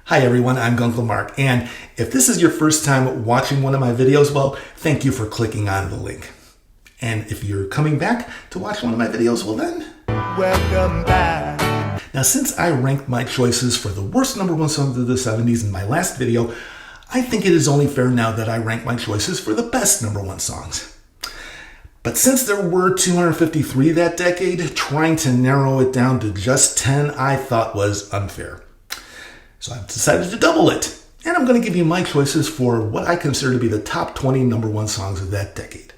Hi everyone, I'm Gunkle Mark, and if this is your first time watching one of my videos, well, thank you for clicking on the link. And if you're coming back to watch one of my videos, well then, welcome back. Now, since I ranked my choices for the worst number one songs of the 70s in my last video, I think it is only fair now that I rank my choices for the best number one songs. But since there were 253 that decade, trying to narrow it down to just 10 I thought was unfair. So I've decided to double it, and I'm going to give you my choices for what I consider to be the top 20 number one songs of that decade.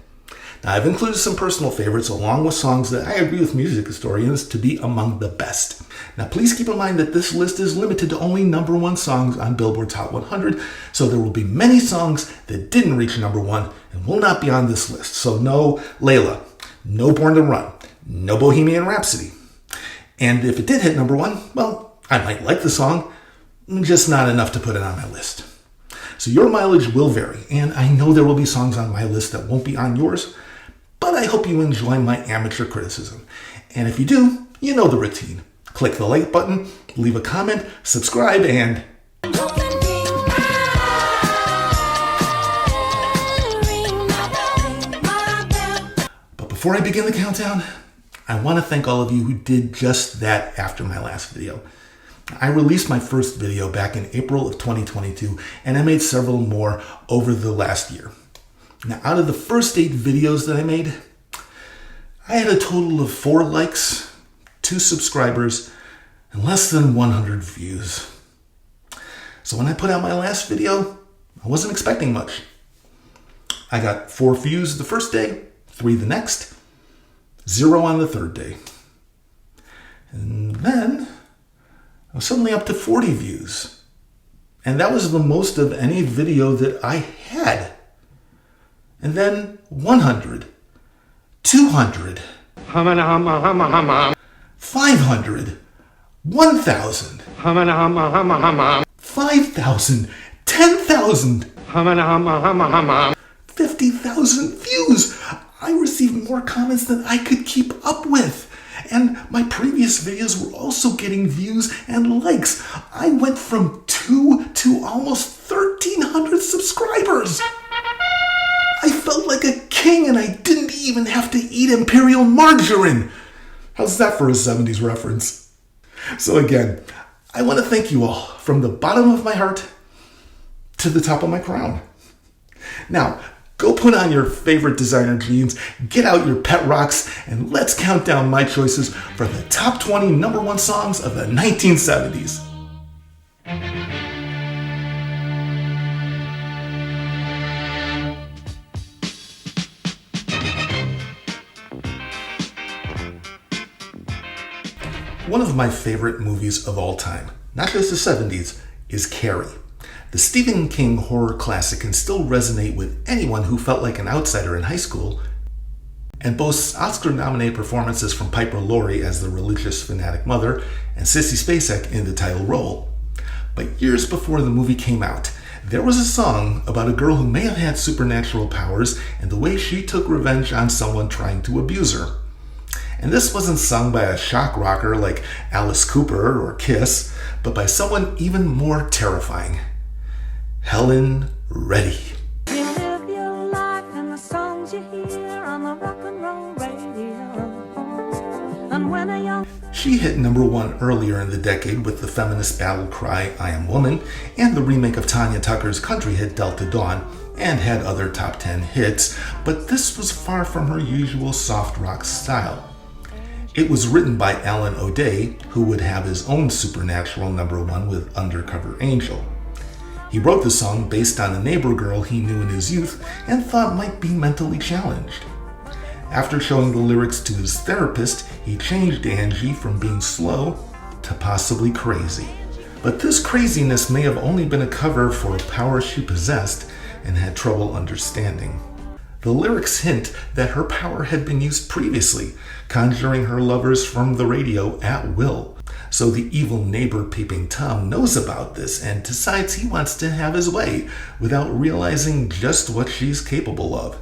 Now, I've included some personal favorites along with songs that I agree with music historians to be among the best. Now, please keep in mind that this list is limited to only number one songs on Billboard's Hot 100, so there will be many songs that didn't reach number one and will not be on this list. So no Layla, no Born to Run, no Bohemian Rhapsody. And if it did hit number one, well, I might like the song, just not enough to put it on my list. So your mileage will vary, and I know there will be songs on my list that won't be on yours, but I hope you enjoy my amateur criticism. And if you do, you know the routine. Click the like button, leave a comment, subscribe, and... But before I begin the countdown, I want to thank all of you who did just that after my last video. I released my first video back in April of 2022, and I made several more over the last year. Now, out of the first 8 videos that I made, I had a total of 4 likes, 2 subscribers, and less than 100 views. So when I put out my last video, I wasn't expecting much. I got 4 views the first day, 3 the next, 0 on the third day. And then I was suddenly up to 40 views. And that was the most of any video that I had. And then 100, 200, 500, 1,000, 5,000, 10,000, 50,000 views. I received more comments than I could keep up with. And my previous videos were also getting views and likes. I went from 2 to almost 1,300 subscribers. I felt like a king, and I didn't even have to eat imperial margarine. How's that for a 70s reference? So again, I want to thank you all from the bottom of my heart to the top of my crown. Now, go put on your favorite designer jeans, get out your pet rocks, and let's count down my choices for the top 20 number one songs of the 1970s. One of my favorite movies of all time, not just the 70s, is Carrie. The Stephen King horror classic can still resonate with anyone who felt like an outsider in high school, and boasts Oscar-nominated performances from Piper Laurie as the religious fanatic mother and Sissy Spacek in the title role. But years before the movie came out, there was a song about a girl who may have had supernatural powers and the way she took revenge on someone trying to abuse her. And this wasn't sung by a shock rocker like Alice Cooper or Kiss, but by someone even more terrifying. Helen Reddy. You live your life in the songs you hear on the rock and roll radio. And when a young... She hit number one earlier in the decade with the feminist battle cry, I Am Woman, and the remake of Tanya Tucker's country hit Delta Dawn, and had other top 10 hits, but this was far from her usual soft rock style. It was written by Alan O'Day, who would have his own supernatural number one with Undercover Angel. He wrote the song based on a neighbor girl he knew in his youth and thought might be mentally challenged. After showing the lyrics to his therapist, he changed Angie from being slow to possibly crazy. But this craziness may have only been a cover for a power she possessed and had trouble understanding. The lyrics hint that her power had been used previously, conjuring her lovers from the radio at will. So the evil neighbor Peeping Tom knows about this and decides he wants to have his way without realizing just what she's capable of.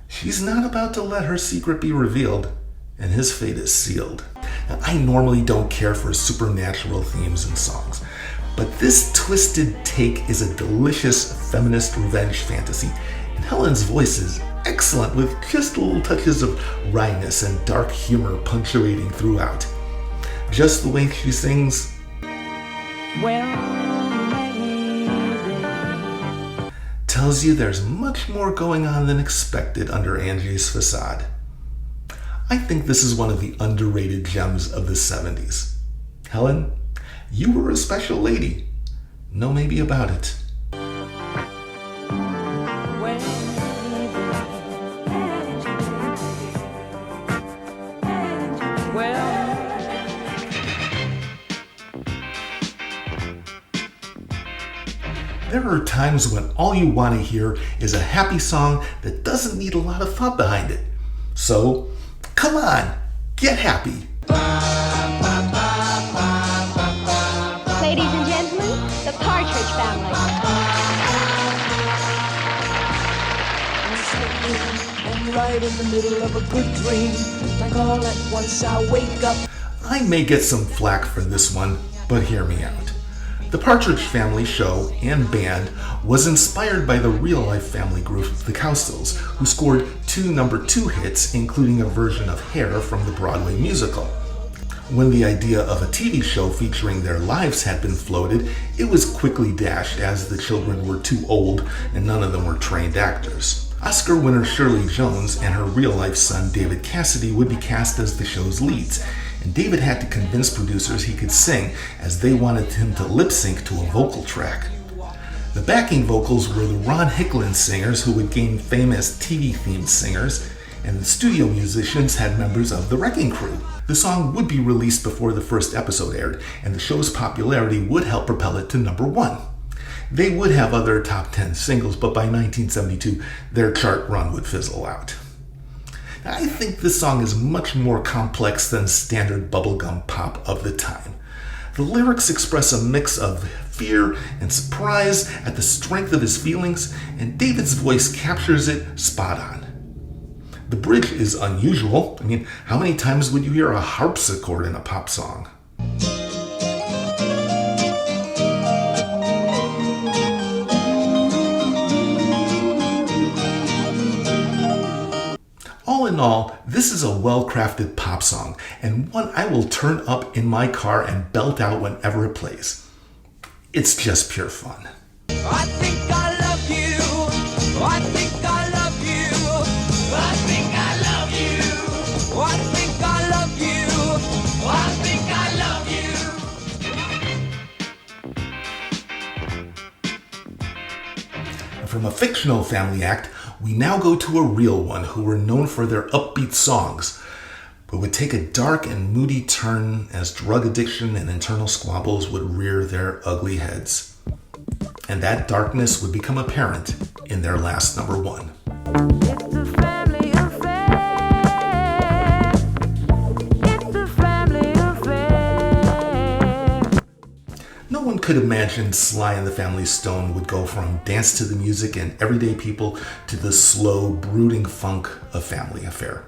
She's not about to let her secret be revealed, and his fate is sealed. Now, I normally don't care for supernatural themes in songs, But this twisted take is a delicious feminist revenge fantasy, and Helen's voice is excellent with just little touches of wryness and dark humor punctuating throughout. Just the way she sings, Well, tells you there's much more going on than expected under Angie's facade. I think this is one of the underrated gems of the 70s. Helen, you were a special lady. No maybe about it. There are times when all you want to hear is a happy song that doesn't need a lot of thought behind it. So, come on, get happy. Ladies and gentlemen, the Partridge Family. I'm right in the middle of a good dream. Like all at once I wake up. I may get some flack for this one, but hear me out. The Partridge Family show and band was inspired by the real-life family group the Cowsills, who scored 2 number 2 hits, including a version of Hair from the Broadway musical. When the idea of a TV show featuring their lives had been floated, it was quickly dashed as the children were too old and none of them were trained actors. Oscar winner Shirley Jones and her real-life son David Cassidy would be cast as the show's leads, and David had to convince producers he could sing, as they wanted him to lip-sync to a vocal track. The backing vocals were the Ron Hicklin singers, who would gain fame as TV-themed singers, and the studio musicians had members of the Wrecking Crew. The song would be released before the first episode aired, and the show's popularity would help propel it to number 1. They would have other top 10 singles, but by 1972, their chart run would fizzle out. I think this song is much more complex than standard bubblegum pop of the time. The lyrics express a mix of fear and surprise at the strength of his feelings, and David's voice captures it spot on. The bridge is unusual. I mean, how many times would you hear a harpsichord in a pop song? All in all, this is a well-crafted pop song, and one I will turn up in my car and belt out whenever it plays. It's just pure fun. I think I love you. I think I love you. I think I love you. I think I love you. I think I love you. From a fictional family act, we now go to a real one who were known for their upbeat songs, but would take a dark and moody turn as drug addiction and internal squabbles would rear their ugly heads. And that darkness would become apparent in their last number 1. It's a family affair. It's a family affair. No one could imagine Sly and the Family Stone would go from dance to the music and everyday people to the slow, brooding funk of Family Affair.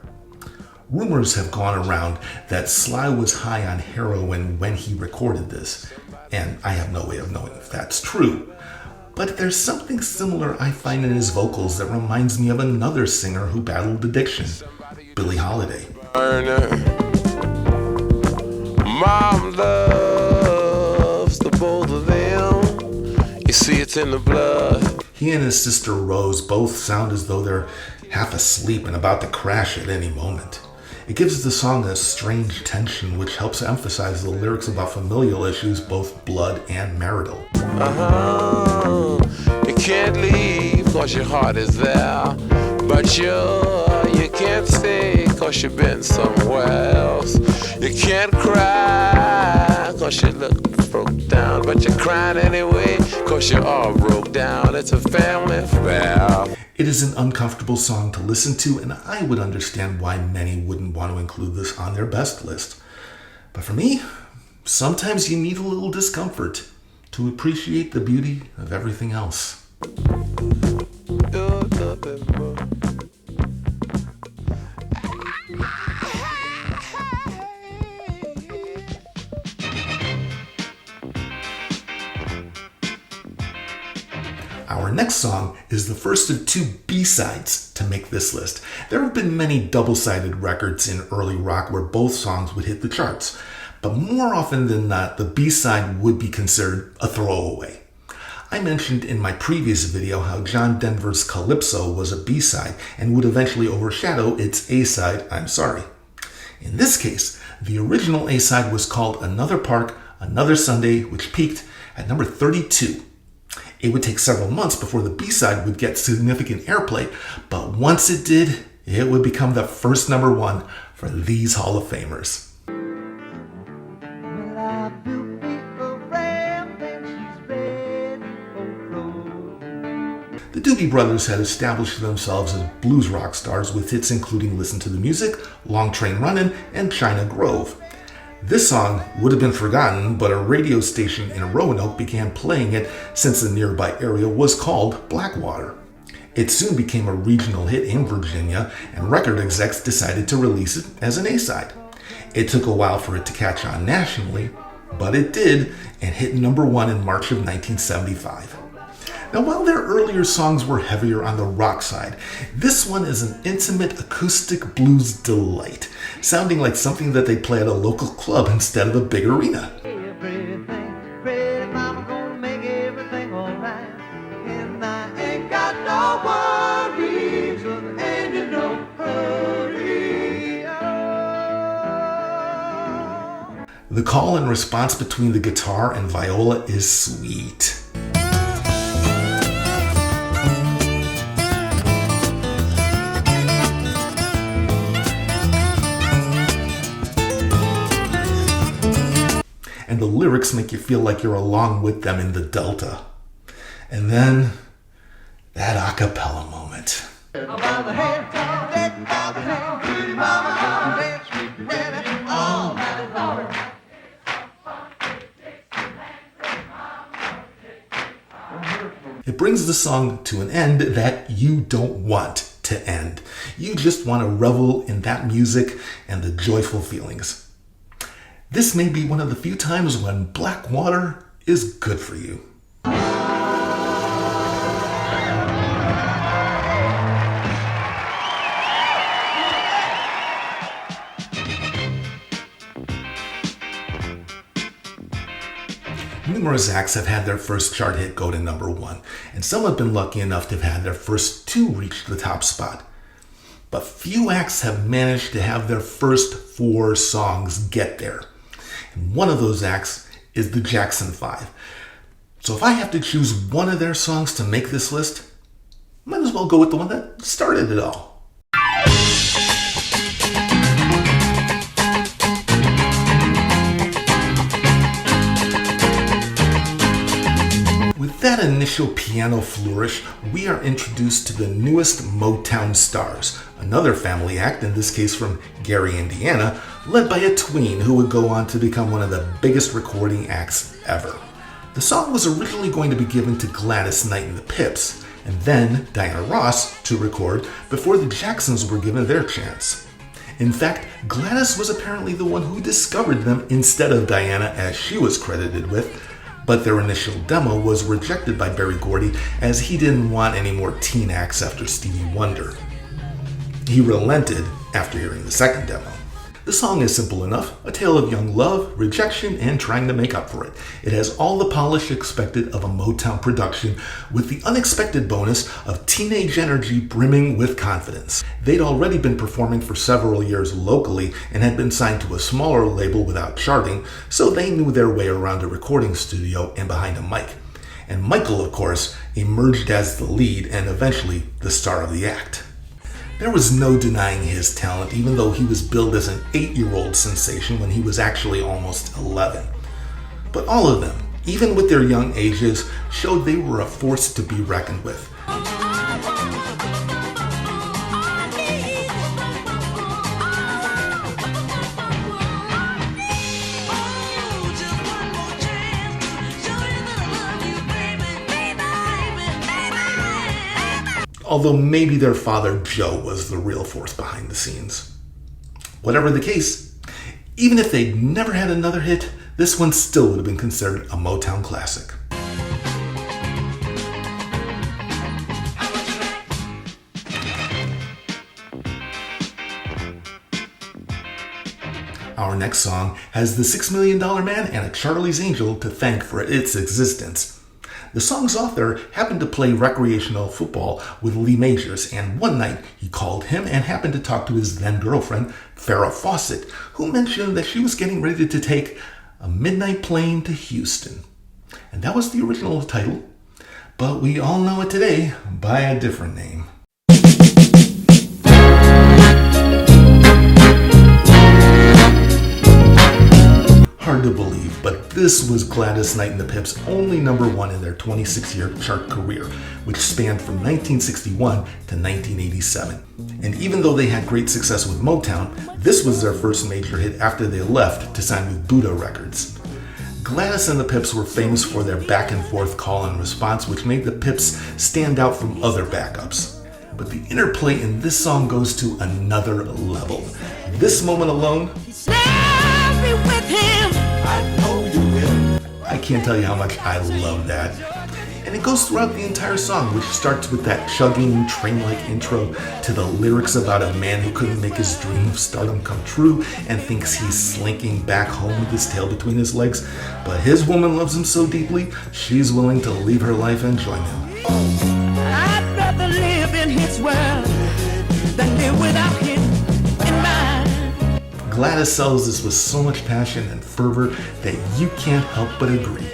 Rumors have gone around that Sly was high on heroin when he recorded this, and I have no way of knowing if that's true. But there's something similar I find in his vocals that reminds me of another singer who battled addiction, Billie Holiday. Mom loves the both of them. You see, it's in the blood. He and his sister Rose both sound as though they're half asleep and about to crash at any moment. It gives the song a strange tension, which helps emphasize the lyrics about familial issues, both blood and marital. You can't leave cause your heart is there, but you can't stay cause you've been somewhere else. You can't cry cause you look broke down, but you're crying anyway cause you're all broke down. It's a family affair. It is an uncomfortable song to listen to, and I would understand why many wouldn't want to include this on their best list. But for me, sometimes you need a little discomfort to appreciate the beauty of everything else. song is the first of two B-sides to make this list. There have been many double-sided records in early rock where both songs would hit the charts, but more often than not, the B-side would be considered a throwaway. I mentioned in my previous video how John Denver's Calypso was a B-side and would eventually overshadow its A-side, I'm Sorry. In this case, the original A-side was called Another Park, Another Sunday, which peaked at number 32. It would take several months before the B-side would get significant airplay, but once it did, it would become the first number one for these Hall of Famers. The Doobie Brothers had established themselves as blues rock stars with hits including Listen to the Music, Long Train Runnin', and China Grove. This song would have been forgotten, but a radio station in Roanoke began playing it since the nearby area was called Blackwater. It soon became a regional hit in Virginia, and record execs decided to release it as an A-side. It took a while for it to catch on nationally, but it did, and hit number one in March of 1975. Now, while their earlier songs were heavier on the rock side, this one is an intimate acoustic blues delight, sounding like something that they play at a local club instead of a big arena. The call and response between the guitar and viola is sweet. And the lyrics make you feel like you're along with them in the Delta. And then, that a cappella moment. It brings the song to an end that you don't want to end. You just want to revel in that music and the joyful feelings. This may be one of the few times when Blackwater is good for you. Numerous acts have had their first chart hit go to number one, and some have been lucky enough to have had their first two reach the top spot. But few acts have managed to have their first four songs get there. And one of those acts is the Jackson 5. So if I have to choose one of their songs to make this list, might as well go with the one that started it all. With that initial piano flourish, we are introduced to the newest Motown stars, another family act, in this case from Gary, Indiana, led by a tween who would go on to become one of the biggest recording acts ever. The song was originally going to be given to Gladys Knight and the Pips, and then Diana Ross to record before the Jacksons were given their chance. In fact, Gladys was apparently the one who discovered them instead of Diana, as she was credited with, but their initial demo was rejected by Berry Gordy as he didn't want any more teen acts after Stevie Wonder. He relented after hearing the second demo. The song is simple enough, a tale of young love, rejection, and trying to make up for it. It has all the polish expected of a Motown production, with the unexpected bonus of teenage energy brimming with confidence. They'd already been performing for several years locally and had been signed to a smaller label without charting, so they knew their way around a recording studio and behind a mic. And Michael, of course, emerged as the lead and eventually the star of the act. There was no denying his talent, even though he was billed as an 8-year-old sensation when he was actually almost 11. But all of them, even with their young ages, showed they were a force to be reckoned with. Although maybe their father Joe was the real force behind the scenes. Whatever the case, even if they'd never had another hit, this one still would have been considered a Motown classic. our next song has the $6 Million Man and a Charlie's Angel to thank for its existence. The song's author happened to play recreational football with Lee Majors, and one night he called him and happened to talk to his then-girlfriend, Farrah Fawcett, who mentioned that she was getting ready to take a midnight plane to Houston. And that was the original title, but we all know it today by a different name. Hard to believe, but this was Gladys Knight and the Pips' only #1 in their 26-year chart career, which spanned from 1961 to 1987. And even though they had great success with Motown, this was their first major hit after they left to sign with Buddha Records. Gladys and the Pips were famous for their back-and-forth call and response, which made the Pips stand out from other backups. But the interplay in this song goes to another level. This moment alone, with him. I know you will. I can't tell you how much I love that. And it goes throughout the entire song, which starts with that chugging, train-like intro to the lyrics about a man who couldn't make his dream of stardom come true and thinks he's slinking back home with his tail between his legs. But his woman loves him so deeply, she's willing to leave her life and join him. I'd rather live in his world than live without him in mine. Gladys sells this with so much passion and fervor that you can't help but agree.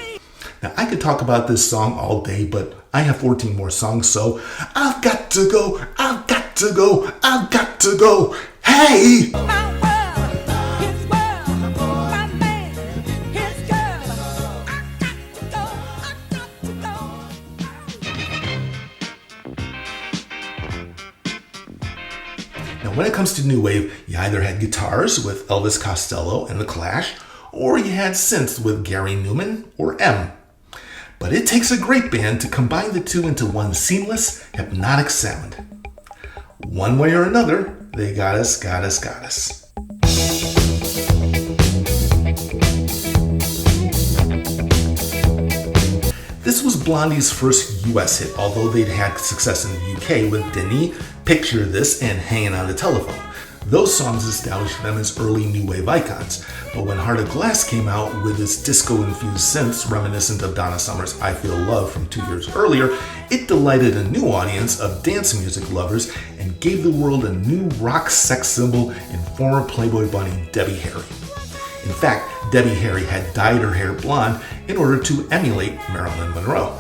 Now, I could talk about this song all day, but I have 14 more songs, so I've got to go, I've got to go, I've got to go. Hey! My world, his world, my man, his girl. I got to go, I got to go. Now, when it comes to new wave, you either had guitars with Elvis Costello and The Clash, or you had synths with Gary Newman or M. But it takes a great band to combine the two into one seamless, hypnotic sound. One way or another, they got us. This was Blondie's first US hit, although they'd had success in the UK with Denis, Picture This, and Hanging on the Telephone. Those songs established them as early new wave icons, but when Heart of Glass came out with its disco-infused synths reminiscent of Donna Summer's I Feel Love from 2 years earlier, it delighted a new audience of dance music lovers and gave the world a new rock sex symbol in former Playboy bunny Debbie Harry. In fact, Debbie Harry had dyed her hair blonde in order to emulate Marilyn Monroe.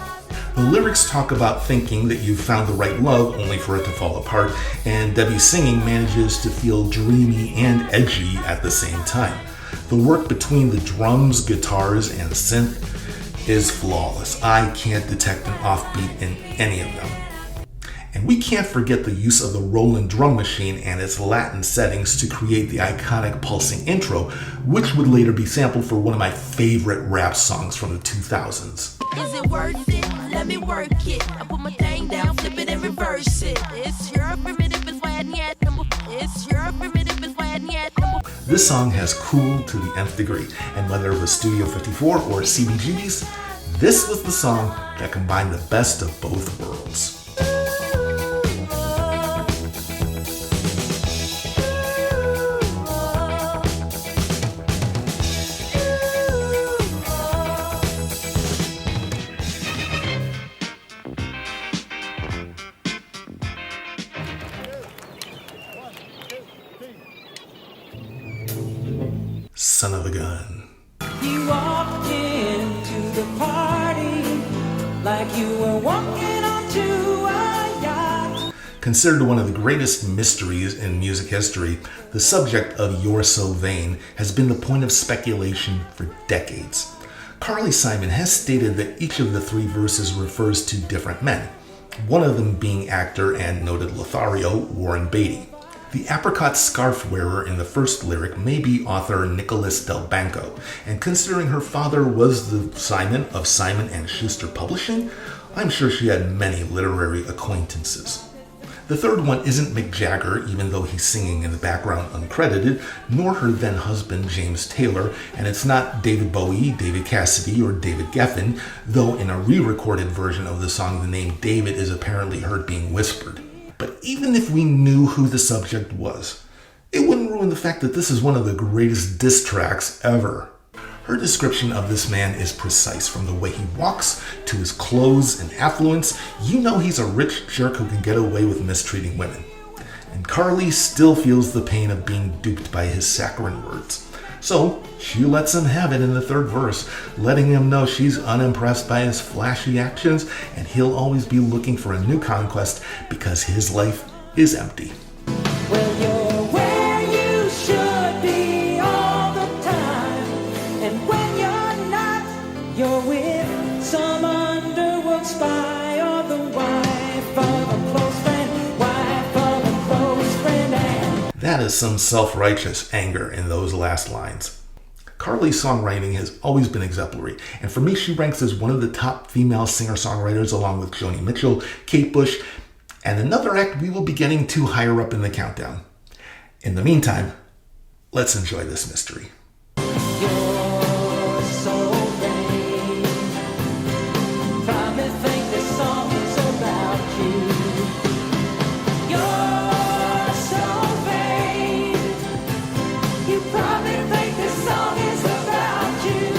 The lyrics talk about thinking that you've found the right love only for it to fall apart, and Debbie's singing manages to feel dreamy and edgy at the same time. The work between the drums, guitars, and synth is flawless. I can't detect an offbeat in any of them. And we can't forget the use of the Roland drum machine and its Latin settings to create the iconic pulsing intro, which would later be sampled for one of my favorite rap songs from the 2000s. Is it worth it? Let me work it. I put my thing down, flip it and reverse it. It's your primitive, it's why yet. It's your primitive, it's why yet. This song has cool to the nth degree, and whether it was Studio 54 or CBGB's, this was the song that combined the best of both worlds. Son of a gun. You walked into the party like you were walking onto a yacht. Considered one of the greatest mysteries in music history, the subject of You're So Vain has been the point of speculation for decades. Carly Simon has stated that each of the three verses refers to different men, one of them being actor and noted Lothario Warren Beatty. The apricot scarf wearer in the first lyric may be author Nicholas Del Banco, and considering her father was the Simon of Simon & Schuster Publishing, I'm sure she had many literary acquaintances. The third one isn't Mick Jagger, even though he's singing in the background uncredited, nor her then-husband James Taylor, and it's not David Bowie, David Cassidy, or David Geffen, though in a re-recorded version of the song the name David is apparently heard being whispered. But even if we knew who the subject was, it wouldn't ruin the fact that this is one of the greatest diss tracks ever. Her description of this man is precise. From the way he walks, to his clothes and affluence, you know he's a rich jerk who can get away with mistreating women. And Carly still feels the pain of being duped by his saccharine words. So she lets him have it in the third verse, letting him know she's unimpressed by his flashy actions and he'll always be looking for a new conquest because his life is empty. Well, you're where you should be all the time. And when you're not, you're with some underworld spy or the wife of a close friend, wife of a close friend. That is some self-righteous anger in those last lines. Carly's songwriting has always been exemplary, and for me she ranks as one of the top female singer-songwriters along with Joni Mitchell, Kate Bush, and another act we will be getting to higher up in the countdown. In the meantime, let's enjoy this mystery. You're so vain. Probably think this song is about you. You're so vain. You probably think this song is about you.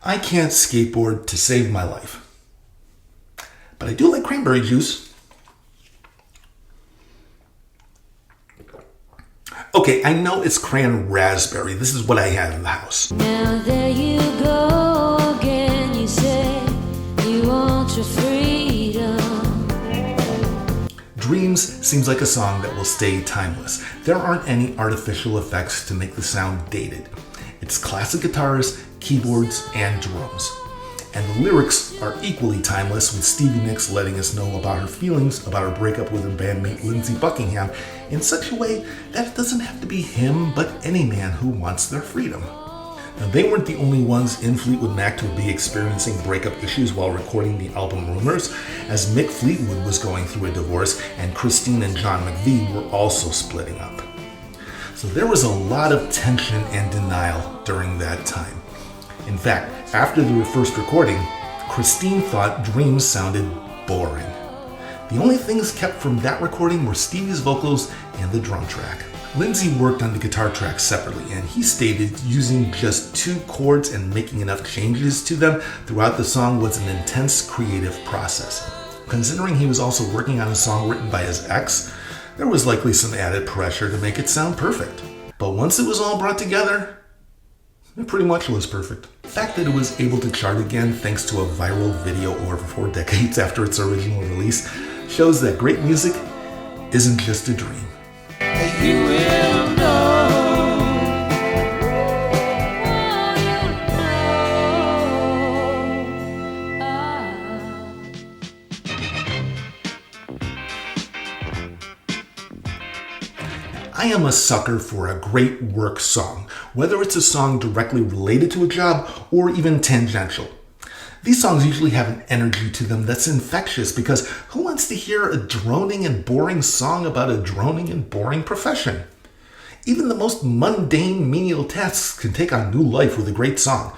I can't skateboard to save my life, but I do like cranberry juice. Okay, I know it's cran raspberry. This is what I have in the house. Now there you go again. You say you want your freedom. Dreams seems like a song that will stay timeless. There aren't any artificial effects to make the sound dated. It's classic guitars, keyboards, and drums. And the lyrics are equally timeless, with Stevie Nicks letting us know about her feelings about her breakup with her bandmate Lindsey Buckingham in such a way that it doesn't have to be him, but any man who wants their freedom. Now, they weren't the only ones in Fleetwood Mac to be experiencing breakup issues while recording the album Rumors, as Mick Fleetwood was going through a divorce and Christine and John McVie were also splitting up. So there was a lot of tension and denial during that time. In fact, after the first recording, Christine thought Dreams sounded boring. The only things kept from that recording were Stevie's vocals and the drum track. Lindsey worked on the guitar track separately, and he stated using just 2 chords and making enough changes to them throughout the song was an intense creative process. Considering he was also working on a song written by his ex, there was likely some added pressure to make it sound perfect. But once it was all brought together, it pretty much was perfect. The fact that it was able to chart again thanks to a viral video over 4 decades after its original release shows that great music isn't just a dream. You will know. I am a sucker for a great work song, whether it's a song directly related to a job or even tangential. These songs usually have an energy to them that's infectious, because who wants to hear a droning and boring song about a droning and boring profession? Even the most mundane menial tasks can take on new life with a great song.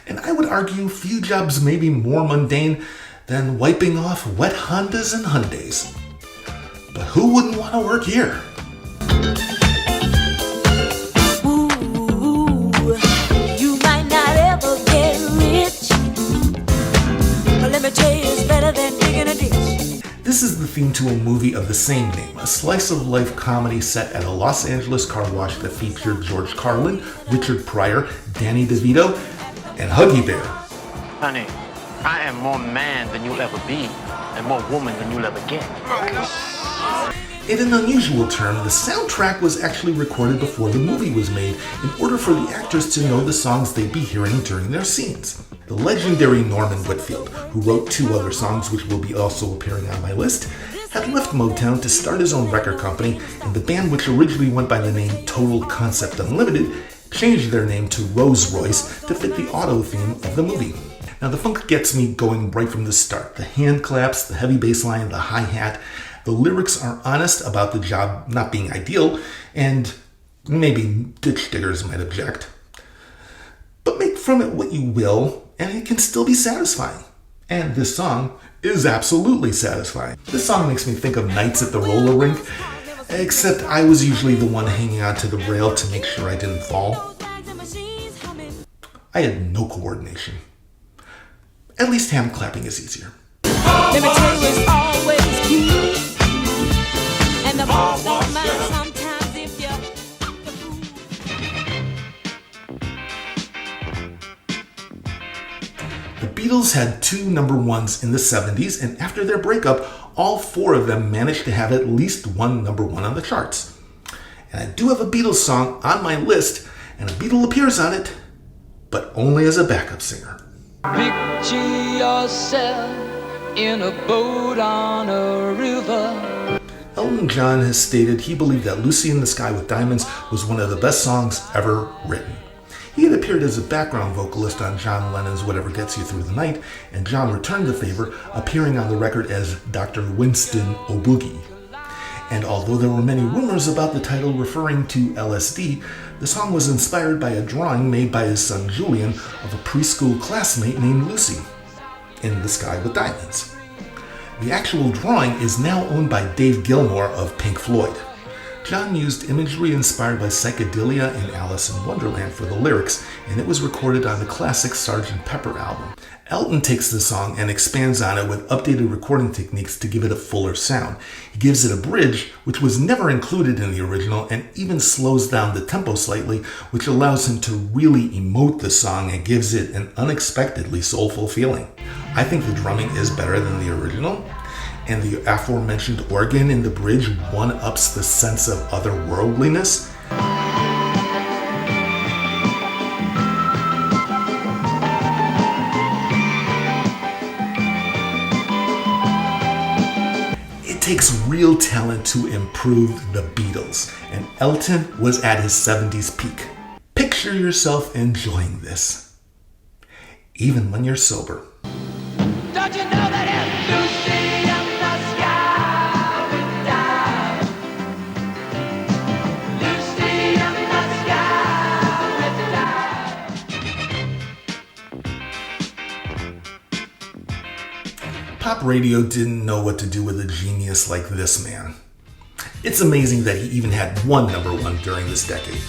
And I would argue few jobs may be more mundane than wiping off wet Hondas and Hyundais. But who wouldn't want to work here? Ooh, you might not ever get rich, but let me tell you, it's better than digging a ditch. This is the theme to a movie of the same name, a slice-of-life comedy set at a Los Angeles car wash that featured George Carlin, Richard Pryor, Danny DeVito, and Huggy Bear. Honey, I am more man than you'll ever be, and more woman than you'll ever get. In an unusual turn, the soundtrack was actually recorded before the movie was made in order for the actors to know the songs they'd be hearing during their scenes. The legendary Norman Whitfield, who wrote 2 other songs which will be also appearing on my list, had left Motown to start his own record company, and the band, which originally went by the name Total Concept Unlimited, changed their name to Rolls Royce to fit the auto theme of the movie. Now, the funk gets me going right from the start. The hand claps, the heavy bass line, the hi-hat. The lyrics are honest about the job not being ideal, and maybe ditch diggers might object. But make from it what you will, and it can still be satisfying. And this song is absolutely satisfying. This song makes me think of nights at the roller rink, except I was usually the one hanging onto the rail to make sure I didn't fall. I had no coordination. At least hand clapping is easier. Let me tell you, it's always cute. And the boss don't mind sometimes if you. The Beatles had 2 number ones in the 70s, and after their breakup, all 4 of them managed to have at least one number 1 on the charts. And I do have a Beatles song on my list, and a Beatle appears on it, but only as a backup singer. Picture yourself in a boat on a river. Elton John has stated he believed that Lucy in the Sky with Diamonds was one of the best songs ever written. He had appeared as a background vocalist on John Lennon's Whatever Gets You Through the Night, and John returned the favor, appearing on the record as Dr. Winston O'Boogie. And although there were many rumors about the title referring to LSD, the song was inspired by a drawing made by his son Julian of a preschool classmate named Lucy in the Sky with Diamonds. The actual drawing is now owned by Dave Gilmour of Pink Floyd. John used imagery inspired by psychedelia in Alice in Wonderland for the lyrics, and it was recorded on the classic Sgt. Pepper album. Elton takes the song and expands on it with updated recording techniques to give it a fuller sound. He gives it a bridge, which was never included in the original, and even slows down the tempo slightly, which allows him to really emote the song and gives it an unexpectedly soulful feeling. I think the drumming is better than the original, and the aforementioned organ in the bridge one-ups the sense of otherworldliness. It takes real talent to improve the Beatles, and Elton was at his 70s peak. Picture yourself enjoying this, even when you're sober. Don't you know that it's Lucy in the sky with diamonds? Lucy in the sky with diamonds. Pop radio didn't know what to do with a genius like this man. It's amazing that he even had one number 1 during this decade.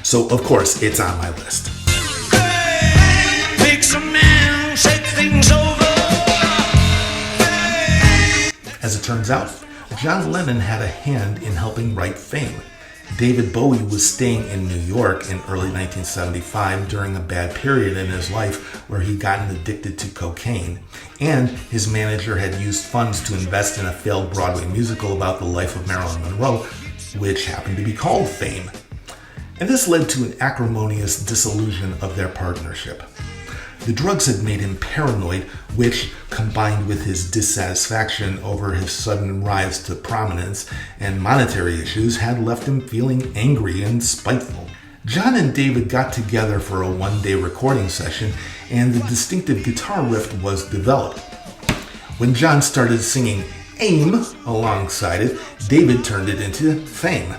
So, of course, it's on my list. Hey, make some man, shake things over. As it turns out, John Lennon had a hand in helping write Fame. David Bowie was staying in New York in early 1975 during a bad period in his life where he'd gotten addicted to cocaine, and his manager had used funds to invest in a failed Broadway musical about the life of Marilyn Monroe, which happened to be called Fame. And this led to an acrimonious dissolution of their partnership. The drugs had made him paranoid, which, combined with his dissatisfaction over his sudden rise to prominence and monetary issues, had left him feeling angry and spiteful. John and David got together for a one-day recording session, and the distinctive guitar riff was developed. When John started singing AIM alongside it, David turned it into Fame.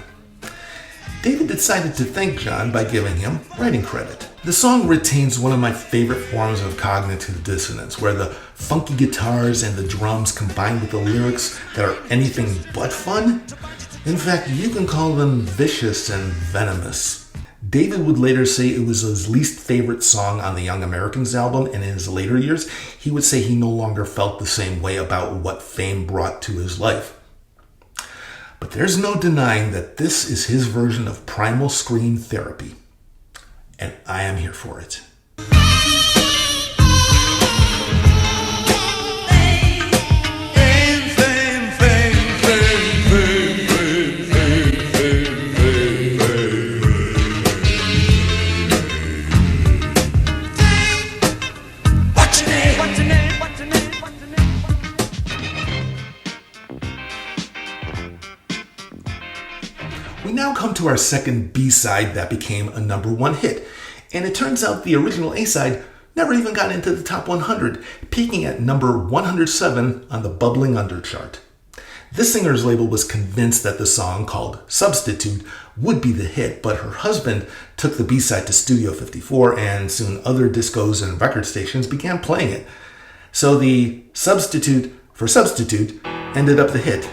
David decided to thank John by giving him writing credit. The song retains one of my favorite forms of cognitive dissonance, where the funky guitars and the drums combine with the lyrics that are anything but fun. In fact, you can call them vicious and venomous. David would later say it was his least favorite song on the Young Americans album, and in his later years, he would say he no longer felt the same way about what Fame brought to his life. But there's no denying that this is his version of primal scream therapy, and I am here for it. We now come to our second B-side that became a number 1 hit, and it turns out the original A-side never even got into the top 100, peaking at number 107 on the Bubbling Under chart. This singer's label was convinced that the song, called Substitute, would be the hit, but her husband took the B-side to Studio 54, and soon other discos and record stations began playing it. So the substitute for substitute ended up the hit,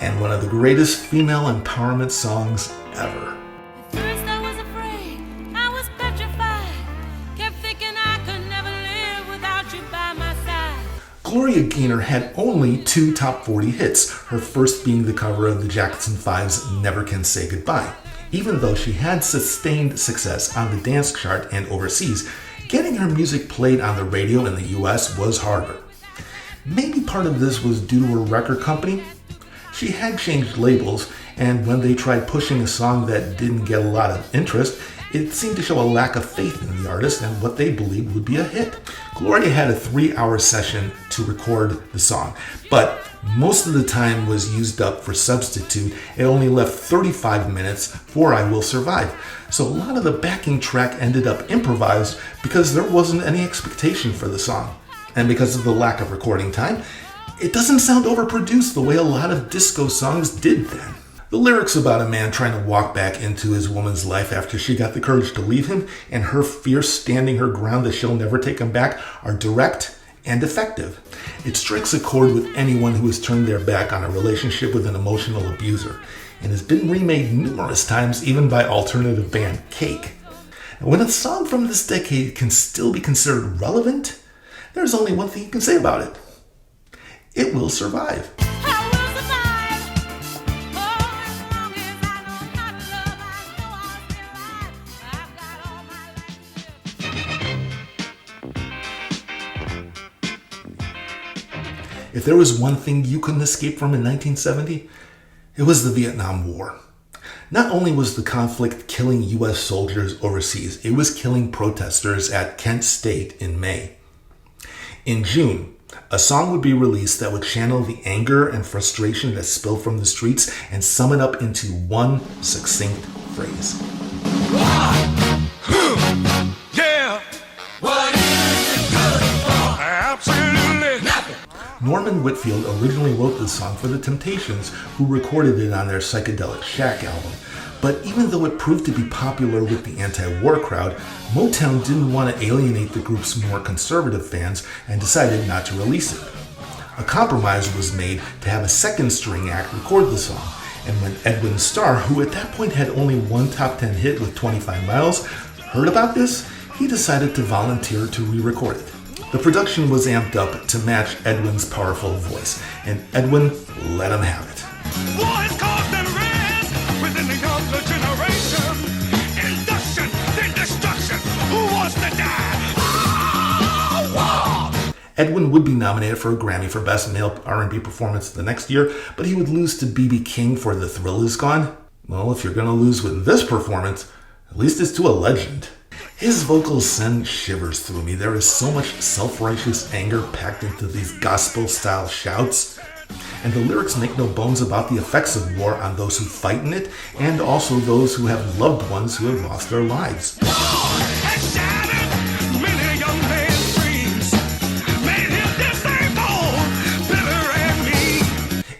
and one of the greatest female empowerment songs ever. At first I was afraid, I was petrified, kept thinking I could never live without you by my side. Gloria Gaynor had only 2 top 40 hits, her first being the cover of the Jackson 5's Never Can Say Goodbye. Even though she had sustained success on the dance chart and overseas, getting her music played on the radio in the US was harder. Maybe part of this was due to her record company. She had changed labels, and when they tried pushing a song that didn't get a lot of interest, it seemed to show a lack of faith in the artist and what they believed would be a hit. Gloria had a 3-hour session to record the song, but most of the time was used up for substitute. It only left 35 minutes for I Will Survive. So a lot of the backing track ended up improvised because there wasn't any expectation for the song. And because of the lack of recording time, it doesn't sound overproduced the way a lot of disco songs did then. The lyrics about a man trying to walk back into his woman's life after she got the courage to leave him and her fierce standing her ground that she'll never take him back are direct and effective. It strikes a chord with anyone who has turned their back on a relationship with an emotional abuser, and has been remade numerous times even by alternative band Cake. And when a song from this decade can still be considered relevant, there's only one thing you can say about it. It will survive. If there was one thing you couldn't escape from in 1970, it was the Vietnam War. Not only was the conflict killing U.S. soldiers overseas, it was killing protesters at Kent State in May. In June, a song would be released that would channel the anger and frustration that spilled from the streets and sum it up into one succinct phrase. Yeah. What is it good for? Absolutely nothing. Norman Whitfield originally wrote this song for the Temptations, who recorded it on their Psychedelic Shack album. But even though it proved to be popular with the anti-war crowd, Motown didn't want to alienate the group's more conservative fans and decided not to release it. A compromise was made to have a second string act record the song, and when Edwin Starr, who at that point had only one top 10 hit with 25 Miles, heard about this, he decided to volunteer to re-record it. The production was amped up to match Edwin's powerful voice, and Edwin let him have it. Boys cause them rest within the younger generation. Induction, then destruction. Who wants to die? Edwin would be nominated for a Grammy for Best Male R&B Performance the next year, but he would lose to B.B. King for The Thrill Is Gone. Well, if you're going to lose with this performance, at least it's to a legend. His vocals send shivers through me. There is so much self-righteous anger packed into these gospel-style shouts. And the lyrics make no bones about the effects of war on those who fight in it, and also those who have loved ones who have lost their lives.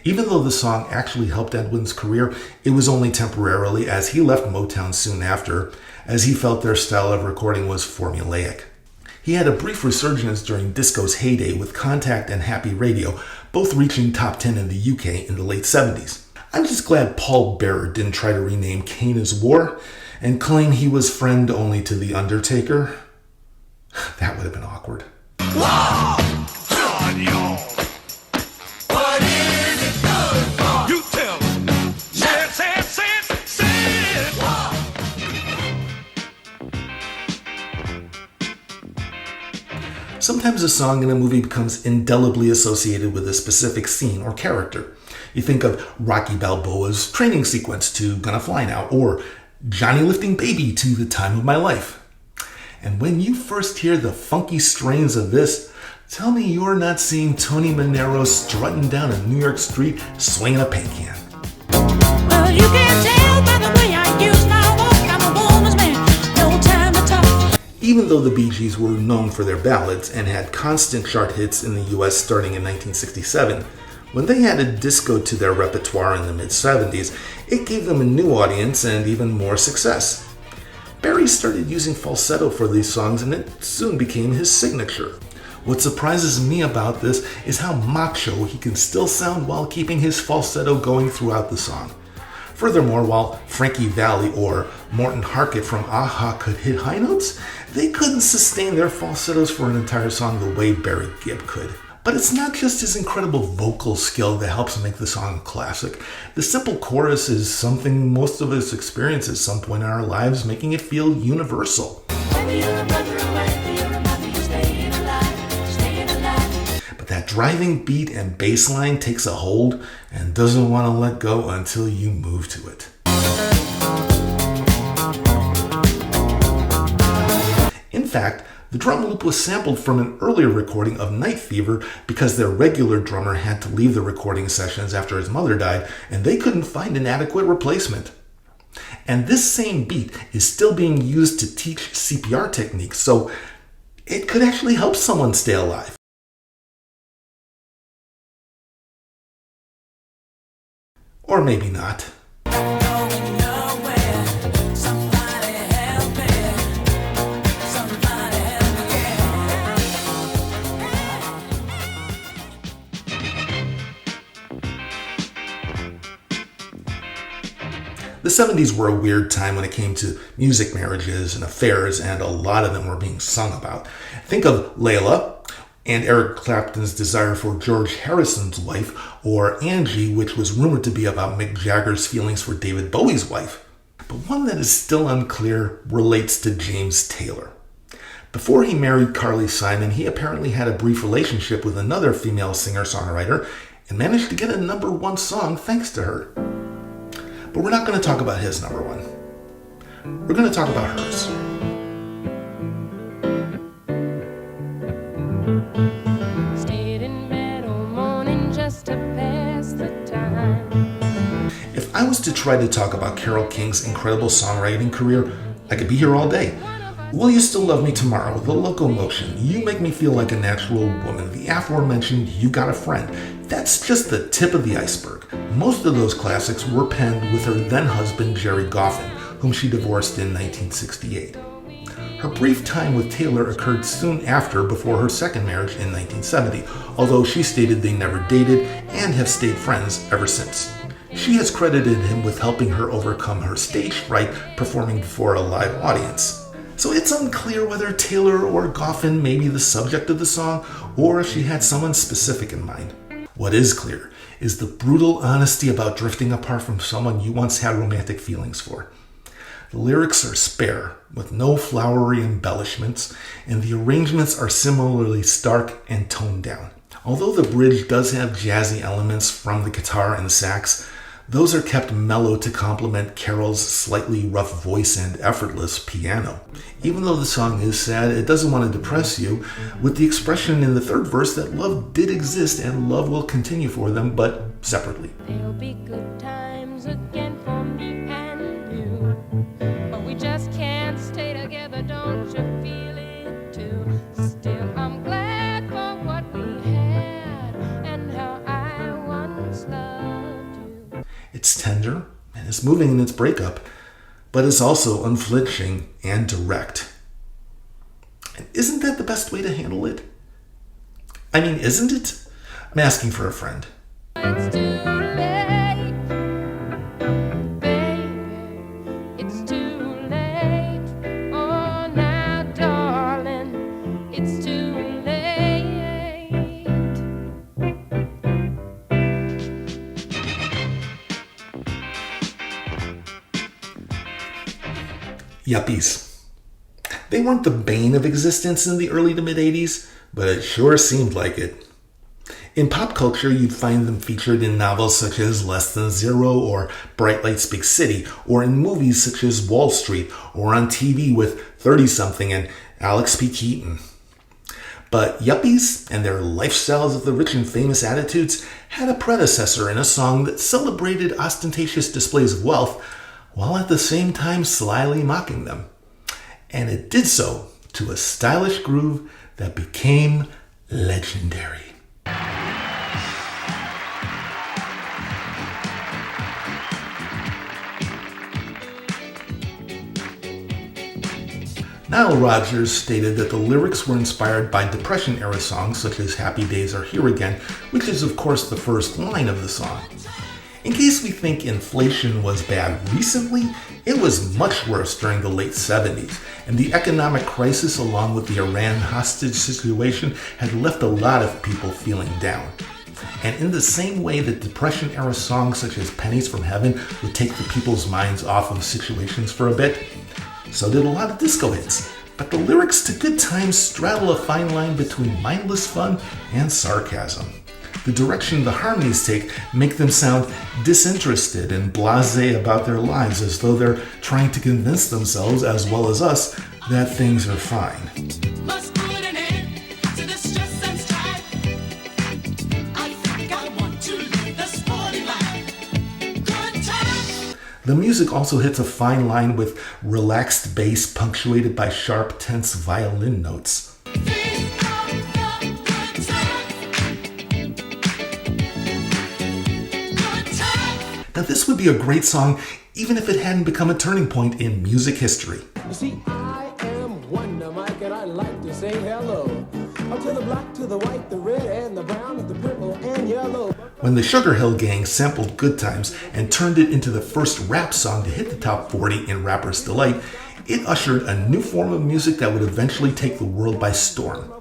Even though the song actually helped Edwin's career, it was only temporarily, as he left Motown soon after, as he felt their style of recording was formulaic. He had a brief resurgence during disco's heyday with Contact and Happy Radio, both reaching top 10 in the UK in the late 70s. I'm just glad Paul Bearer didn't try to rename Kane as War and claim he was friend only to The Undertaker. That would have been awkward. Wow! God, y'all. What is it good for? You tell me. Say it, say it, say it, say it. Wow. Sometimes a song in a movie becomes indelibly associated with a specific scene or character. You think of Rocky Balboa's training sequence to Gonna Fly Now, or Johnny lifting baby to The Time of My Life. And when you first hear the funky strains of this, tell me you're not seeing Tony Manero strutting down a New York street swinging a paint can. Well, you can tell by the way I use my walk, I'm a woman's man, no time to talk. Even though the Bee Gees were known for their ballads and had constant chart hits in the US starting in 1967, when they added disco to their repertoire in the mid-70s, it gave them a new audience and even more success. Barry started using falsetto for these songs and it soon became his signature. What surprises me about this is how macho he can still sound while keeping his falsetto going throughout the song. Furthermore, while Frankie Valli or Morton Harkett from a-ha could hit high notes, they couldn't sustain their falsettos for an entire song the way Barry Gibb could. But it's not just his incredible vocal skill that helps make the song a classic. The simple chorus is something most of us experience at some point in our lives, making it feel universal. But that driving beat and bass line takes a hold and doesn't want to let go until you move to it. In fact, the drum loop was sampled from an earlier recording of Night Fever because their regular drummer had to leave the recording sessions after his mother died, and they couldn't find an adequate replacement. And this same beat is still being used to teach CPR techniques, so it could actually help someone stay alive. Or maybe not. The 70s were a weird time when it came to music marriages and affairs, and a lot of them were being sung about. Think of Layla and Eric Clapton's desire for George Harrison's wife, or Angie, which was rumored to be about Mick Jagger's feelings for David Bowie's wife. But one that is still unclear relates to James Taylor. Before he married Carly Simon, he apparently had a brief relationship with another female singer-songwriter and managed to get a #1 song thanks to her. But we're not going to talk about his #1. We're going to talk about hers. Stayed in bed all morning just to pass the time. If I was to try to talk about Carole King's incredible songwriting career, I could be here all day. Will You Still Love Me Tomorrow, The Locomotion, You Make Me Feel Like a Natural Woman, the aforementioned You Got a Friend. That's just the tip of the iceberg. Most of those classics were penned with her then-husband Jerry Goffin, whom she divorced in 1968. Her brief time with Taylor occurred soon after, before her second marriage in 1970, although she stated they never dated and have stayed friends ever since. She has credited him with helping her overcome her stage fright performing before a live audience. So it's unclear whether Taylor or Goffin may be the subject of the song, or if she had someone specific in mind. What is clear is the brutal honesty about drifting apart from someone you once had romantic feelings for. The lyrics are spare, with no flowery embellishments, and the arrangements are similarly stark and toned down. Although the bridge does have jazzy elements from the guitar and sax, those are kept mellow to complement Carole's slightly rough voice and effortless piano. Even though the song is sad, it doesn't want to depress you, with the expression in the third verse that love did exist and love will continue for them, but separately. There'll be good times again for me and you, but we just can't stay together, don't you feel it too? Still, I'm glad for what we had and how I once loved you. It's tender and it's moving in its breakup, but it's also unflinching and direct. And isn't that the best way to handle it? I mean, isn't it? I'm asking for a friend. It's too late, baby. It's too late. Oh, now, darling, it's too late. Yuppies. They weren't the bane of existence in the early to mid-80s, but it sure seemed like it. In pop culture, you'd find them featured in novels such as Less Than Zero or Bright Lights Big City, or in movies such as Wall Street, or on TV with 30-something and Alex P. Keaton. But yuppies and their lifestyles of the rich and famous attitudes had a predecessor in a song that celebrated ostentatious displays of wealth, while at the same time slyly mocking them. And it did so to a stylish groove that became legendary. Nile Rodgers stated that the lyrics were inspired by Depression-era songs such as Happy Days Are Here Again, which is of course the first line of the song. In case we think inflation was bad recently, it was much worse during the late 70s, and the economic crisis along with the Iran hostage situation had left a lot of people feeling down. And in the same way that Depression-era songs such as Pennies from Heaven would take the people's minds off of situations for a bit, so did a lot of disco hits. But the lyrics to Good Times straddle a fine line between mindless fun and sarcasm. The direction the harmonies take make them sound disinterested and blasé about their lives, as though they're trying to convince themselves, as well as us, that things are fine. Must put an end to the stress and strife. I think I want to live the sporty life. Good times. The music also hits a fine line with relaxed bass punctuated by sharp, tense violin notes. Now this would be a great song even if it hadn't become a turning point in music history. You see, I am Wonder Mike, and I like to say hello. To the black, to the white, the red, and the brown, and the purple, and yellow. When the Sugar Hill Gang sampled Good Times and turned it into the first rap song to hit the top 40 in Rapper's Delight, it ushered a new form of music that would eventually take the world by storm.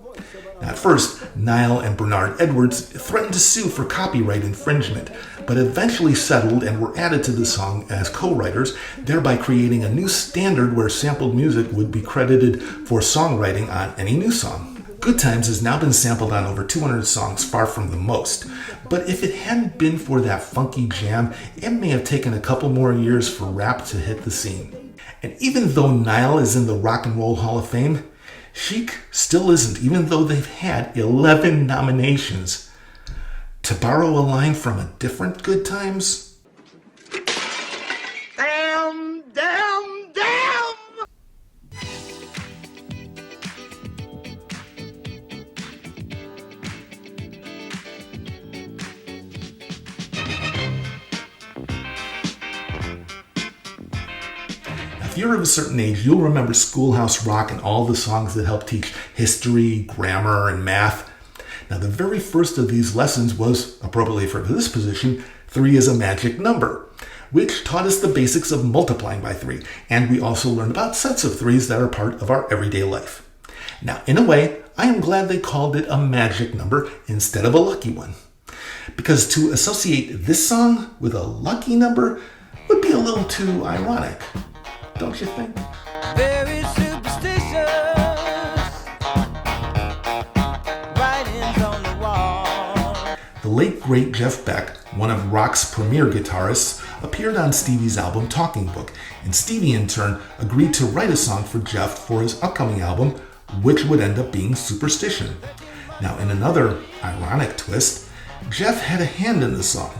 Now, at first, Nile and Bernard Edwards threatened to sue for copyright infringement, but eventually settled and were added to the song as co-writers, thereby creating a new standard where sampled music would be credited for songwriting on any new song. Good Times has now been sampled on over 200 songs, far from the most. But if it hadn't been for that funky jam, it may have taken a couple more years for rap to hit the scene. And even though Nile is in the Rock and Roll Hall of Fame, Chic still isn't, even though they've had 11 nominations. To borrow a line from a different Good Times, Damn, damn, damn! if you're of a certain age, you'll remember Schoolhouse Rock and all the songs that helped teach history, grammar, and math. Now, the very first of these lessons was, appropriately for this position, 3 is a magic number, which taught us the basics of multiplying by 3, and we also learned about sets of 3s that are part of our everyday life. Now, in a way, I am glad they called it a magic number instead of a lucky one, because to associate this song with a lucky number would be a little too ironic, don't you think? Very superstitious. Writings on the wall. The late great Jeff Beck, one of rock's premier guitarists, appeared on Stevie's album Talking Book, and Stevie in turn agreed to write a song for Jeff for his upcoming album, which would end up being Superstition. Now, in another ironic twist, Jeff had a hand in the song,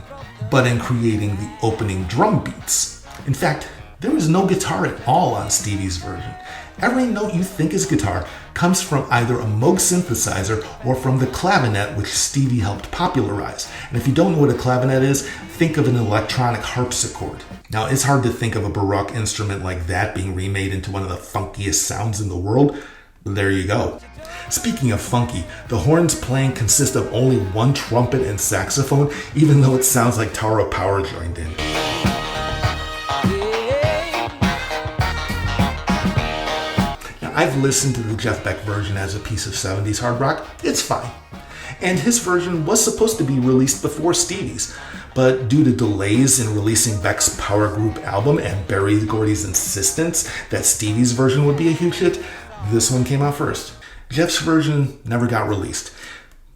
but in creating the opening drum beats. In fact, there is no guitar at all on Stevie's version. Every note you think is guitar comes from either a Moog synthesizer or from the clavinet, which Stevie helped popularize. And if you don't know what a clavinet is, think of an electronic harpsichord. Now, it's hard to think of a Baroque instrument like that being remade into one of the funkiest sounds in the world. There you go. Speaking of funky, the horns playing consist of only one trumpet and saxophone, even though it sounds like Tower of Power joined in. Now, I've listened to the Jeff Beck version as a piece of 70s hard rock. It's fine. And his version was supposed to be released before Stevie's, but due to delays in releasing Beck's power group album and Berry Gordy's insistence that Stevie's version would be a huge hit, this one came out first. Jeff's version never got released,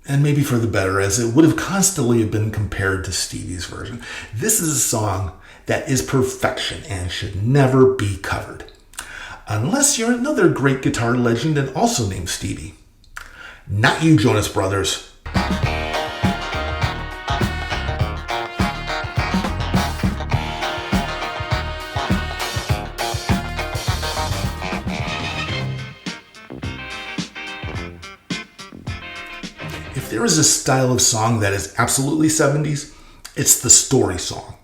and maybe for the better, as it would have constantly been compared to Stevie's version. This is a song that is perfection and should never be covered. Unless you're another great guitar legend and also named Stevie. Not you, Jonas Brothers. If there is a style of song that is absolutely 70s, it's the story song.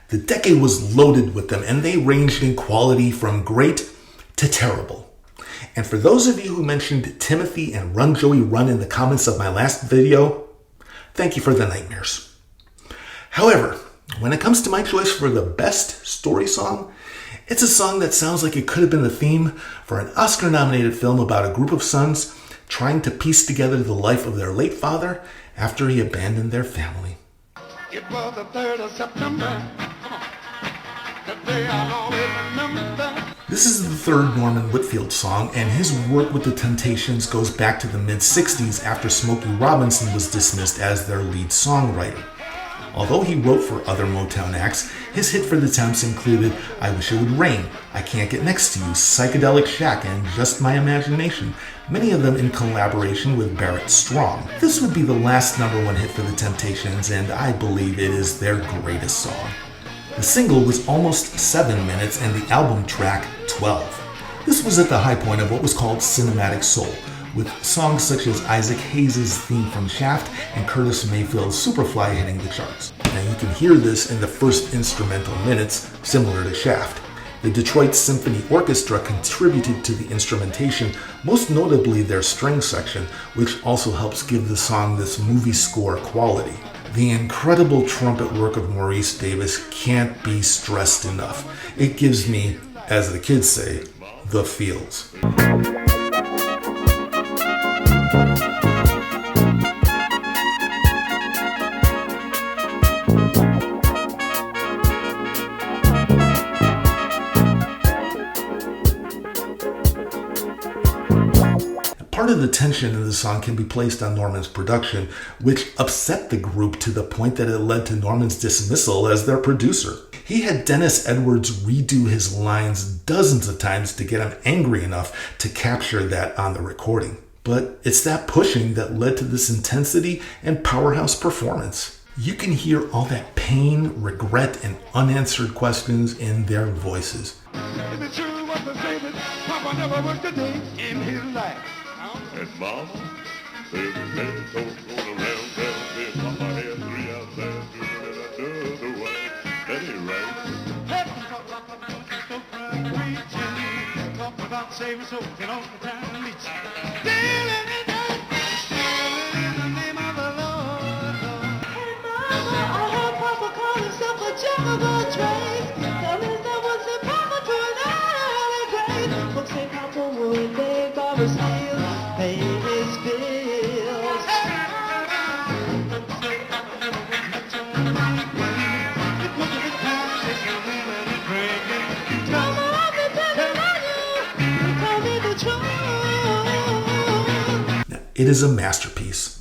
The decade was loaded with them, and they ranged in quality from great to terrible. And for those of you who mentioned Timothy and Run Joey Run in the comments of my last video, thank you for the nightmares. However, when it comes to my choice for the best story song, it's a song that sounds like it could have been the theme for an Oscar-nominated film about a group of sons trying to piece together the life of their late father after he abandoned their family. It was the 3rd of September, the day I'll always remember. This is the third Norman Whitfield song, and his work with the Temptations goes back to the mid-60s after Smokey Robinson was dismissed as their lead songwriter. Although he wrote for other Motown acts, his hit for the Temps included I Wish It Would Rain, I Can't Get Next to You, Psychedelic Shack, and Just My Imagination, many of them in collaboration with Barrett Strong. This would be the last #1 hit for the Temptations, and I believe it is their greatest song. The single was almost 7 minutes and the album track 12. This was at the high point of what was called cinematic soul, with songs such as Isaac Hayes' theme from Shaft and Curtis Mayfield's Superfly hitting the charts. Now you can hear this in the first instrumental minutes, similar to Shaft. The Detroit Symphony Orchestra contributed to the instrumentation, most notably their string section, which also helps give the song this movie score quality. The incredible trumpet work of Maurice Davis can't be stressed enough. It gives me, as the kids say, the feels. Part of the tension in the song can be placed on Norman's production, which upset the group to the point that it led to Norman's dismissal as their producer. He had Dennis Edwards redo his lines dozens of times to get him angry enough to capture that on the recording. But it's that pushing that led to this intensity and powerhouse performance. You can hear all that pain, regret, and unanswered questions in their voices. Is it true what they say that Papa never worked a day in his life? And Mama says the man don't go around town saying Papa had 3 outside doing another one. That ain't right. Talk about saving souls and all the time to meet you. Stealing in the name of the Lord. Hey Mama, I heard Papa call himself a jack of all trades. Tell me that was it Papa to an early grade. Folks say Papa would beg Barbara Steele. Pay his bills. Now, it is a masterpiece,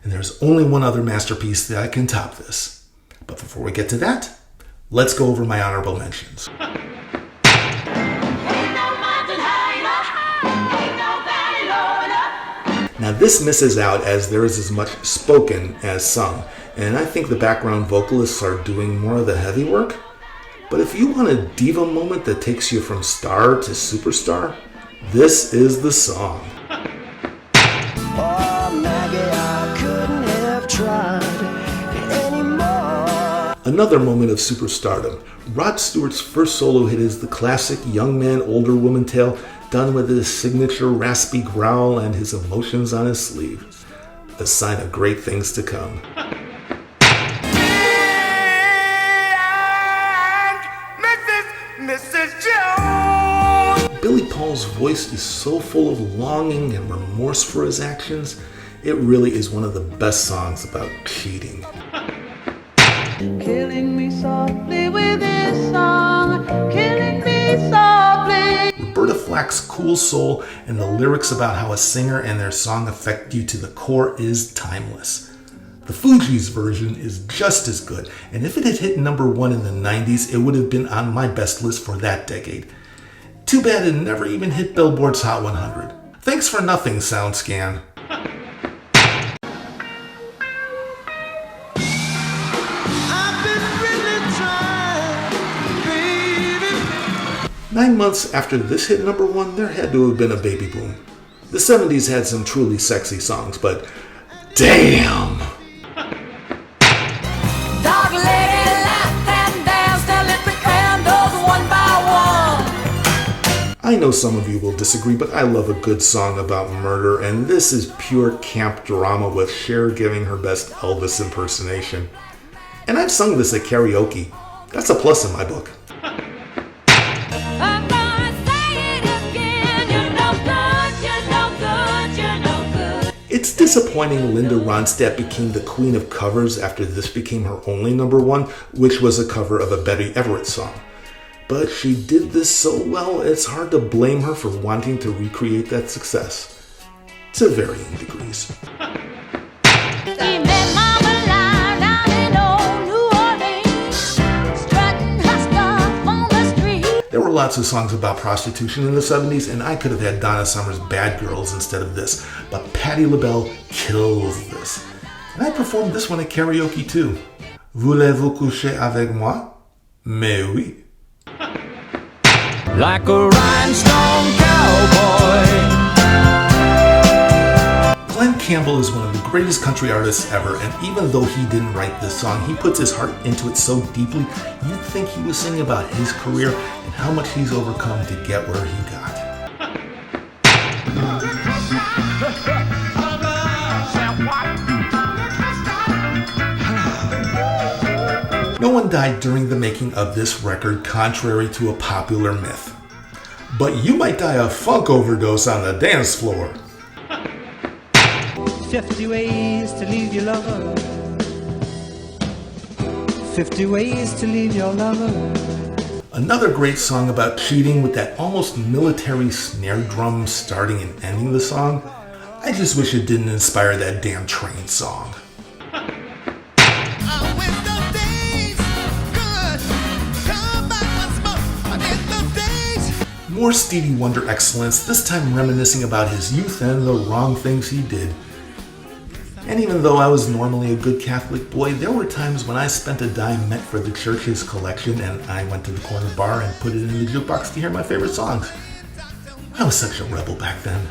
and there's only one other masterpiece that can top this. But before we get to that, let's go over my honorable mentions. Now this misses out as there is as much spoken as sung, and I think the background vocalists are doing more of the heavy work. But if you want a diva moment that takes you from star to superstar, this is the song. Oh, Maggie, I couldn't have tried anymore. Another moment of superstardom. Rod Stewart's first solo hit is the classic young man, older woman tale, done with his signature raspy growl and his emotions on his sleeve. A sign of great things to come. Mrs. Jones. Billy Paul's voice is so full of longing and remorse for his actions. It really is one of the best songs about cheating. Killing me softly with this song, killing me softly. Roberta Flack's cool soul and the lyrics about how a singer and their song affect you to the core is timeless. The Fugees version is just as good, and if it had hit #1 in the 90s, it would have been on my best list for that decade. Too bad it never even hit Billboard's Hot 100. Thanks for nothing, SoundScan. I've been really trying, baby. 9 months after this hit #1, there had to have been a baby boom. The 70s had some truly sexy songs, but damn! Dog lady laughed and danced and lit the candles one by one. I know some of you will disagree, but I love a good song about murder, and this is pure camp drama with Cher giving her best Elvis impersonation. And I've sung this at karaoke. That's a plus in my book. It's disappointing Linda Ronstadt became the queen of covers after this became her only number one, which was a cover of a Betty Everett song. But she did this so well, it's hard to blame her for wanting to recreate that success, to varying degrees. There were lots of songs about prostitution in the 70s, and I could have had Donna Summer's Bad Girls instead of this, but Patti LaBelle kills this. And I performed this one at karaoke too. Voulez-vous coucher avec moi? Mais oui. Like a rhinestone cowboy. Glenn Campbell is one of the greatest country artists ever, and even though he didn't write this song, he puts his heart into it so deeply, you'd think he was singing about his career and how much he's overcome to get where he got. No one died during the making of this record, contrary to a popular myth. But you might die of funk overdose on the dance floor. 50 ways to leave your lover. 50 ways to leave your lover. Another great song about cheating with that almost military snare drum starting and ending the song. I just wish it didn't inspire that damn train song. More Stevie Wonder excellence, this time reminiscing about his youth and the wrong things he did. And even though I was normally a good Catholic boy, there were times when I spent a dime meant for the church's collection and I went to the corner bar and put it in the jukebox to hear my favorite songs. I was such a rebel back then.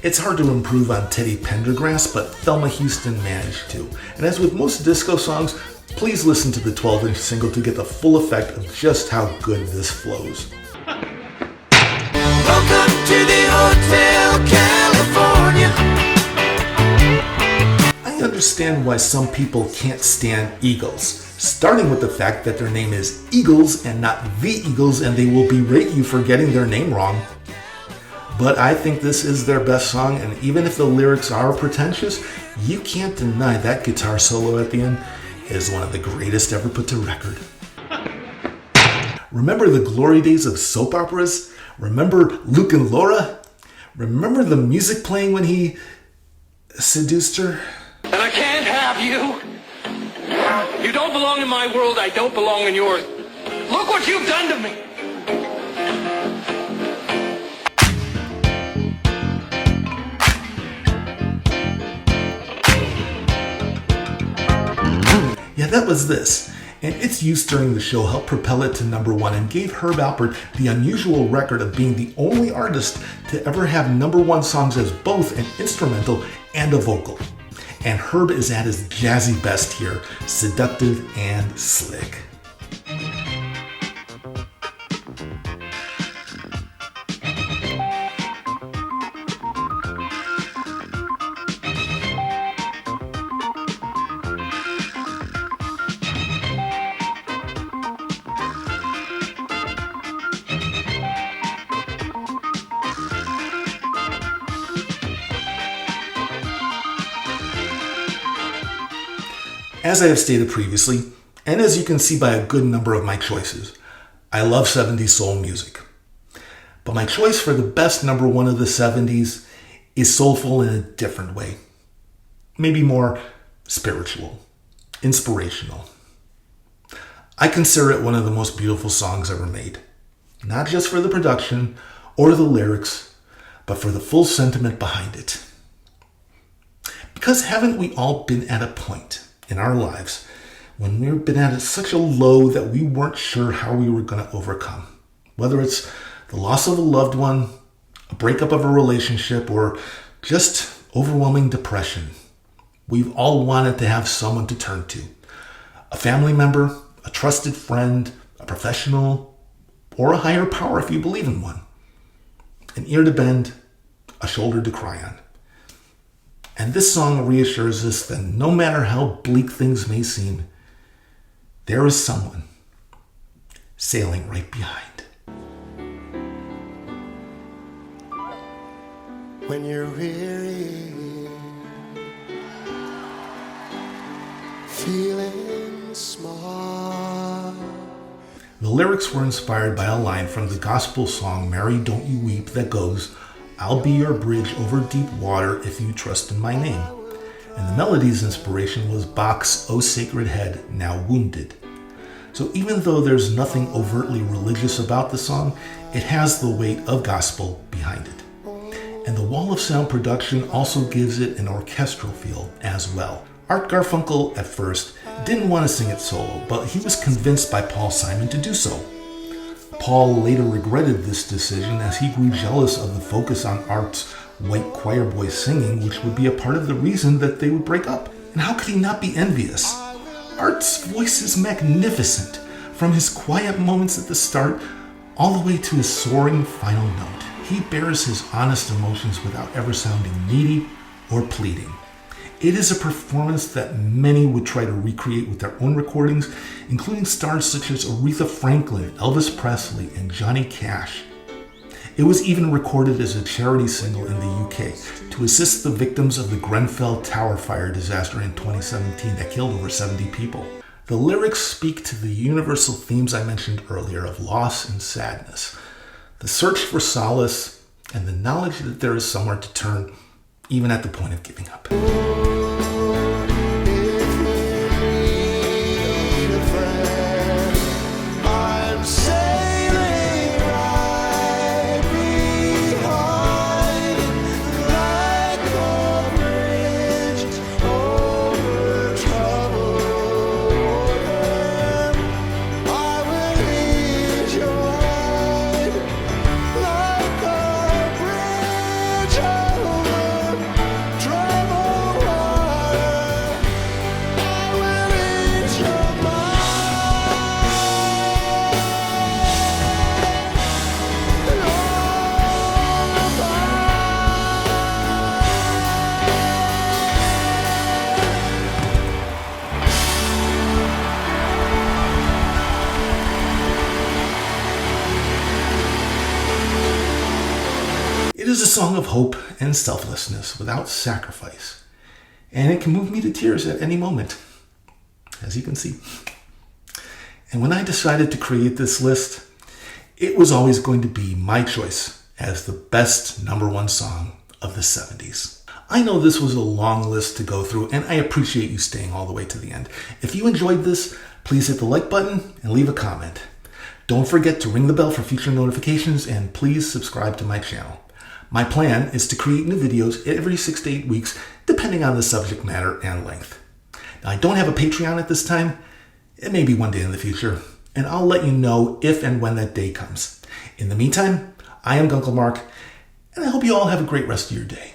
It's hard to improve on Teddy Pendergrass, but Thelma Houston managed to. And as with most disco songs, please listen to the 12-inch single to get the full effect of just how good this flows. Welcome to the Hotel California. I understand why some people can't stand Eagles, starting with the fact that their name is Eagles and not The Eagles, and they will berate you for getting their name wrong. But I think this is their best song, and even if the lyrics are pretentious, you can't deny that guitar solo at the end is one of the greatest ever put to record. Remember the glory days of soap operas? Remember Luke and Laura? Remember the music playing when he seduced her? And I can't have you. You don't belong in my world, I don't belong in yours. Look what you've done to me. Yeah, that was this, and its use during the show helped propel it to number one and gave Herb Alpert the unusual record of being the only artist to ever have number one songs as both an instrumental and a vocal. And Herb is at his jazzy best here, seductive and slick. As I have stated previously, and as you can see by a good number of my choices, I love 70s soul music. But my choice for the best number one of the 70s is soulful in a different way. Maybe more spiritual, inspirational. I consider it one of the most beautiful songs ever made. Not just for the production or the lyrics, but for the full sentiment behind it. Because haven't we all been at a point in our lives when we've been at such a low that we weren't sure how we were going to overcome? Whether it's the loss of a loved one, a breakup of a relationship, or just overwhelming depression. We've all wanted to have someone to turn to. A family member, a trusted friend, a professional, or a higher power if you believe in one. An ear to bend, a shoulder to cry on. And this song reassures us that no matter how bleak things may seem, there is someone sailing right behind. When you're weary, feeling small. The lyrics were inspired by a line from the gospel song Mary Don't You Weep that goes, I'll be your bridge over deep water if you trust in my name. And the melody's inspiration was Bach's O Sacred Head, Now Wounded. So even though there's nothing overtly religious about the song, it has the weight of gospel behind it. And the wall of sound production also gives it an orchestral feel as well. Art Garfunkel, at first, didn't want to sing it solo, but he was convinced by Paul Simon to do so. Paul later regretted this decision as he grew jealous of the focus on Art's white choir boy singing, which would be a part of the reason that they would break up. And how could he not be envious? Art's voice is magnificent, from his quiet moments at the start all the way to his soaring final note. He bears his honest emotions without ever sounding needy or pleading. It is a performance that many would try to recreate with their own recordings, including stars such as Aretha Franklin, Elvis Presley, and Johnny Cash. It was even recorded as a charity single in the UK to assist the victims of the Grenfell Tower fire disaster in 2017 that killed over 70 people. The lyrics speak to the universal themes I mentioned earlier of loss and sadness, the search for solace, and the knowledge that there is somewhere to turn, even at the point of giving up. It is a song of hope and selflessness without sacrifice, and it can move me to tears at any moment, as you can see. And when I decided to create this list, it was always going to be my choice as the best #1 song of the 70s. I know this was a long list to go through, and I appreciate you staying all the way to the end. If you enjoyed this, please hit the like button and leave a comment. Don't forget to ring the bell for future notifications, and please subscribe to my channel. My plan is to create new videos every 6 to 8 weeks, depending on the subject matter and length. Now, I don't have a Patreon at this time. It may be one day in the future, and I'll let you know if and when that day comes. In the meantime, I am Guncle Mark, and I hope you all have a great rest of your day.